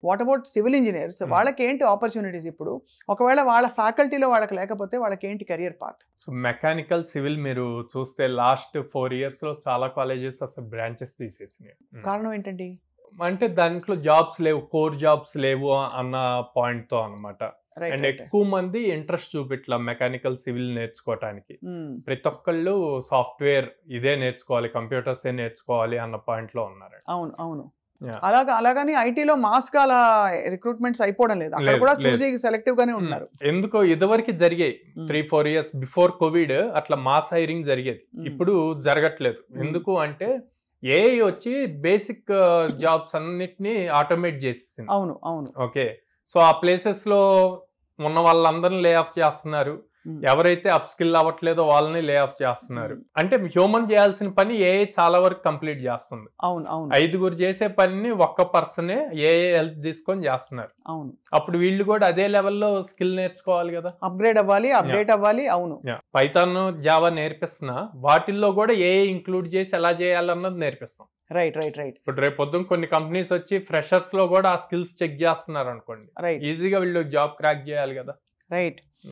What about civil engineers? వాళ్ళకి ఏంటి opportunities ఇప్పుడు? ఒకవేళ వాళ్ళ ఫ్యాకల్టీలో వాళ్ళకి లేకపోతే వాళ్ళకి ఏంటి career path? So mechanical civil మీరు చూస్తే లాస్ట్ 4 years లో చాలా కాలేజెస్ అసలు బ్రాంచెస్ తీసేసినాయి. కారణం ఏంటండి? అంటే దాంట్లో జాబ్స్ లేవు, కోర్ జాబ్స్ లేవు అన్న పాయింట్ తో అనమాట. అండ్ ఎక్కువ మంది ఇంట్రెస్ట్ చూపిట్లా మెకానికల్ సివిల్ నేర్చుకోవటానికి. ప్రతి ఒక్కళ్ళు సాఫ్ట్వేర్ ఇదే నేర్చుకోవాలి, కంప్యూటర్స్ ఏ నేర్చుకోవాలి అన్న పాయింట్ లో ఉన్నారు. అవును అవును. అలాగని ఐటీలో మాస్ గా అలా రిక్రూట్మెంట్స్ అయిపోవడం లేదు. అక్కడ కూడా చూసి సెలెక్టివ్ గానే ఉన్నారు. ఎందుకో ఇదివరకు జరిగాయి 3-4 years బిఫోర్ కోవిడ్ అట్లా మాస్ హైరింగ్ జరిగేది. ఇప్పుడు జరగట్లేదు. ఎందుకు అంటే ఏఐ వచ్చి బేసిక్ జాబ్స్ అన్నిటిని ఆటోమేట్ చేసేసింది. అవును అవును. ఓకే, సో ఆ ప్లేసెస్ లో ఉన్న వాళ్ళందరినీ లే ఆఫ్ చేస్తున్నారు. ఎవరైతే అప్ స్కిల్ అవ్వట్లేదో వాళ్ళని లే ఆఫ్ చేస్తున్నారు. అంటే హ్యూమన్ చేయాల్సిన పని ఏఐ చాలా వరకు కంప్లీట్ చేస్తుంది. అవును అవును. 5 చేసే పనిని ఒక్క పర్సనే ఏఐ హెల్ప్ తీసుకొని చేస్తున్నారు. అవును. అప్పుడు వీళ్ళు కూడా అదే లెవెల్లో స్కిల్ నేర్చుకోవాలి కదా, అప్గ్రేడ్ అవ్వాలి, అప్డేట్ అవ్వాలి. అవును. పైథాన్, జావా నేర్పిస్తున్నా వాటిల్లో కూడా ఏఐ ఇంక్లూడ్ చేసి ఎలా చేయాలన్నది నేర్పిస్తాం. Right right right. ఇప్పుడు రేపు పొద్దున్న కొన్ని కంపెనీస్ వచ్చి ఫ్రెషర్స్ లో కూడా ఆ స్కిల్స్ చెక్ చేస్తున్నారు అనుకోండి, ఈజీగా వీళ్ళు జాబ్ క్రాక్ చేయాలి కదా. రైట్.